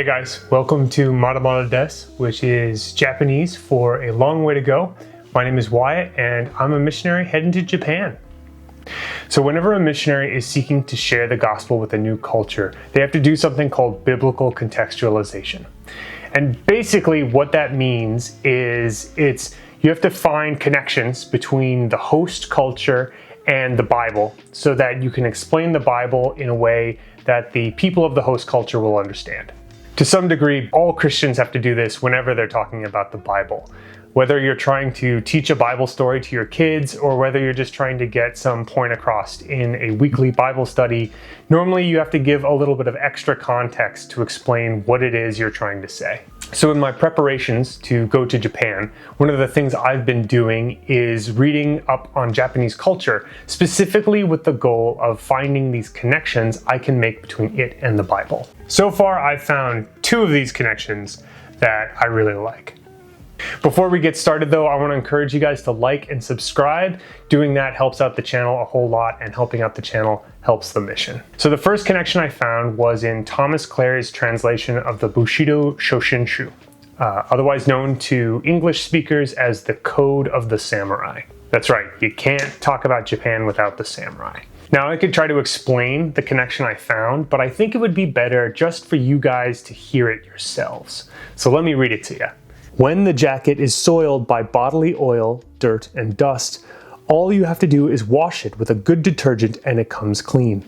Hey guys, welcome to Mara des, which is Japanese for a long way to go. My name is Wyatt and I'm a missionary heading to Japan. So whenever a missionary is seeking to share the gospel with a new culture, they have to do something called biblical contextualization. And basically what that means is you have to find connections between the host culture and the Bible so that you can explain the Bible in a way that the people of the host culture will understand. To some degree, all Christians have to do this whenever they're talking about the Bible. Whether you're trying to teach a Bible story to your kids or whether you're just trying to get some point across in a weekly Bible study, normally you have to give a little bit of extra context to explain what it is you're trying to say. So in my preparations to go to Japan, one of the things I've been doing is reading up on Japanese culture, specifically with the goal of finding these connections I can make between it and the Bible. So far, I've found two of these connections that I really like. Before we get started though, I want to encourage you guys to like and subscribe. Doing that helps out the channel a whole lot, and helping out the channel helps the mission. So the first connection I found was in Thomas Clary's translation of the Bushido Shoshinshu, otherwise known to English speakers as the Code of the Samurai. That's right, you can't talk about Japan without the samurai. Now I could try to explain the connection I found, but I think it would be better just for you guys to hear it yourselves. So let me read it to you. When the jacket is soiled by bodily oil, dirt, and dust, all you have to do is wash it with a good detergent and it comes clean.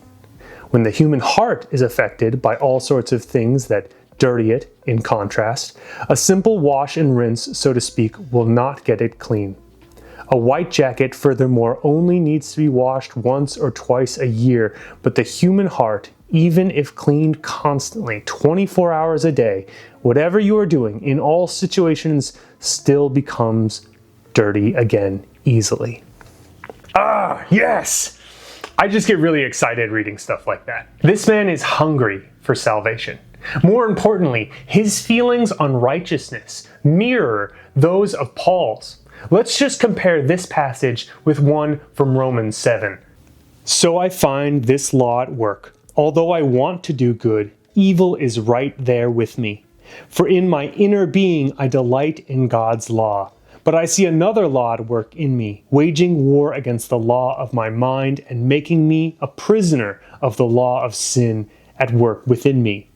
When the human heart is affected by all sorts of things that dirty it, in contrast, a simple wash and rinse, so to speak, will not get it clean. A white jacket, furthermore, only needs to be washed once or twice a year, but the human heart, even if cleaned constantly, 24 hours a day, whatever you are doing, in all situations, still becomes dirty again easily. Ah, yes! I just get really excited reading stuff like that. This man is hungry for salvation. More importantly, his feelings on righteousness mirror those of Paul's. Let's just compare this passage with one from Romans 7. So I find this law at work. Although I want to do good, evil is right there with me. For in my inner being I delight in God's law. But I see another law at work in me, waging war against the law of my mind and making me a prisoner of the law of sin at work within me.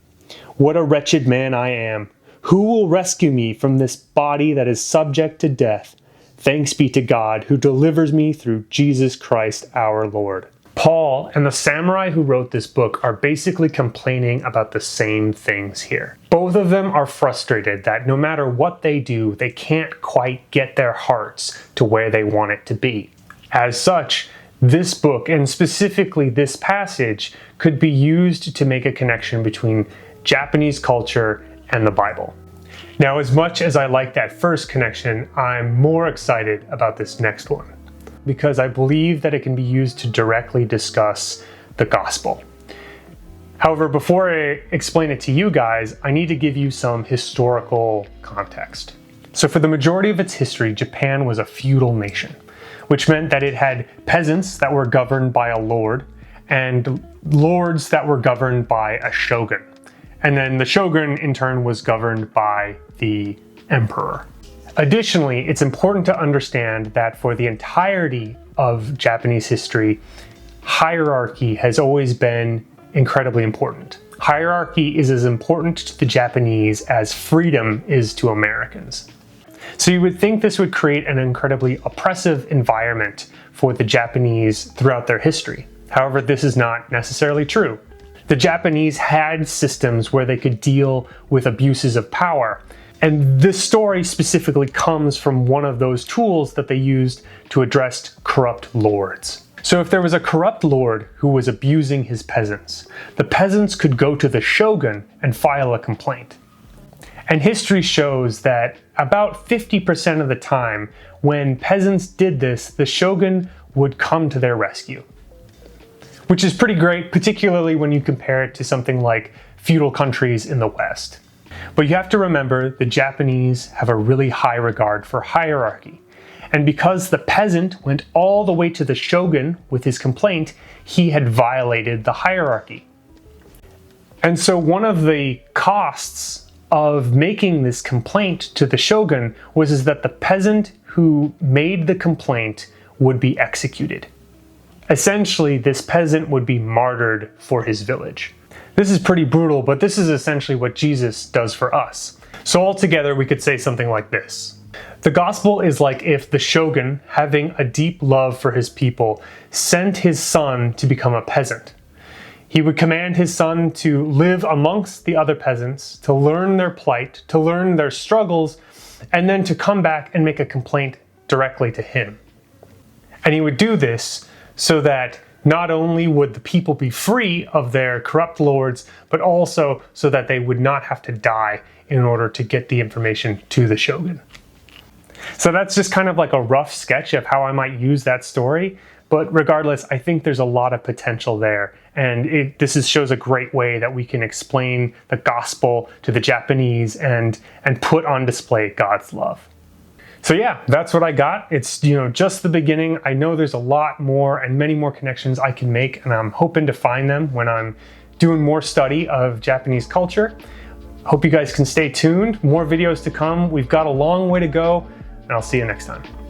What a wretched man I am! Who will rescue me from this body that is subject to death? Thanks be to God who delivers me through Jesus Christ our Lord. Paul and the samurai who wrote this book are basically complaining about the same things here. Both of them are frustrated that no matter what they do, they can't quite get their hearts to where they want it to be. As such, this book, and specifically this passage, could be used to make a connection between Japanese culture and the Bible. Now, as much as I like that first connection, I'm more excited about this next one, because I believe that it can be used to directly discuss the gospel. However, before I explain it to you guys, I need to give you some historical context. So for the majority of its history, Japan was a feudal nation, which meant that it had peasants that were governed by a lord and lords that were governed by a shogun. And then the shogun in turn was governed by the emperor. Additionally, it's important to understand that for the entirety of Japanese history, hierarchy has always been incredibly important. Hierarchy is as important to the Japanese as freedom is to Americans. So you would think this would create an incredibly oppressive environment for the Japanese throughout their history. However, this is not necessarily true. The Japanese had systems where they could deal with abuses of power. And this story specifically comes from one of those tools that they used to address corrupt lords. So if there was a corrupt lord who was abusing his peasants, the peasants could go to the shogun and file a complaint. And history shows that about 50% of the time, when peasants did this, the shogun would come to their rescue. Which is pretty great, particularly when you compare it to something like feudal countries in the West. But you have to remember the Japanese have a really high regard for hierarchy. And because the peasant went all the way to the shogun with his complaint, he had violated the hierarchy. And so one of the costs of making this complaint to the shogun was that the peasant who made the complaint would be executed. Essentially, this peasant would be martyred for his village. This is pretty brutal, but this is essentially what Jesus does for us. So altogether, we could say something like this. The gospel is like if the shogun, having a deep love for his people, sent his son to become a peasant. He would command his son to live amongst the other peasants, to learn their plight, to learn their struggles, and then to come back and make a complaint directly to him. And he would do this so that not only would the people be free of their corrupt lords, but also so that they would not have to die in order to get the information to the shogun. So that's just kind of like a rough sketch of how I might use that story. But regardless, I think there's a lot of potential there. And this shows a great way that we can explain the gospel to the Japanese and put on display God's love. So yeah, that's what I got. It's, just the beginning. I know there's a lot more and many more connections I can make, and I'm hoping to find them when I'm doing more study of Japanese culture. Hope you guys can stay tuned. More videos to come. We've got a long way to go, and I'll see you next time.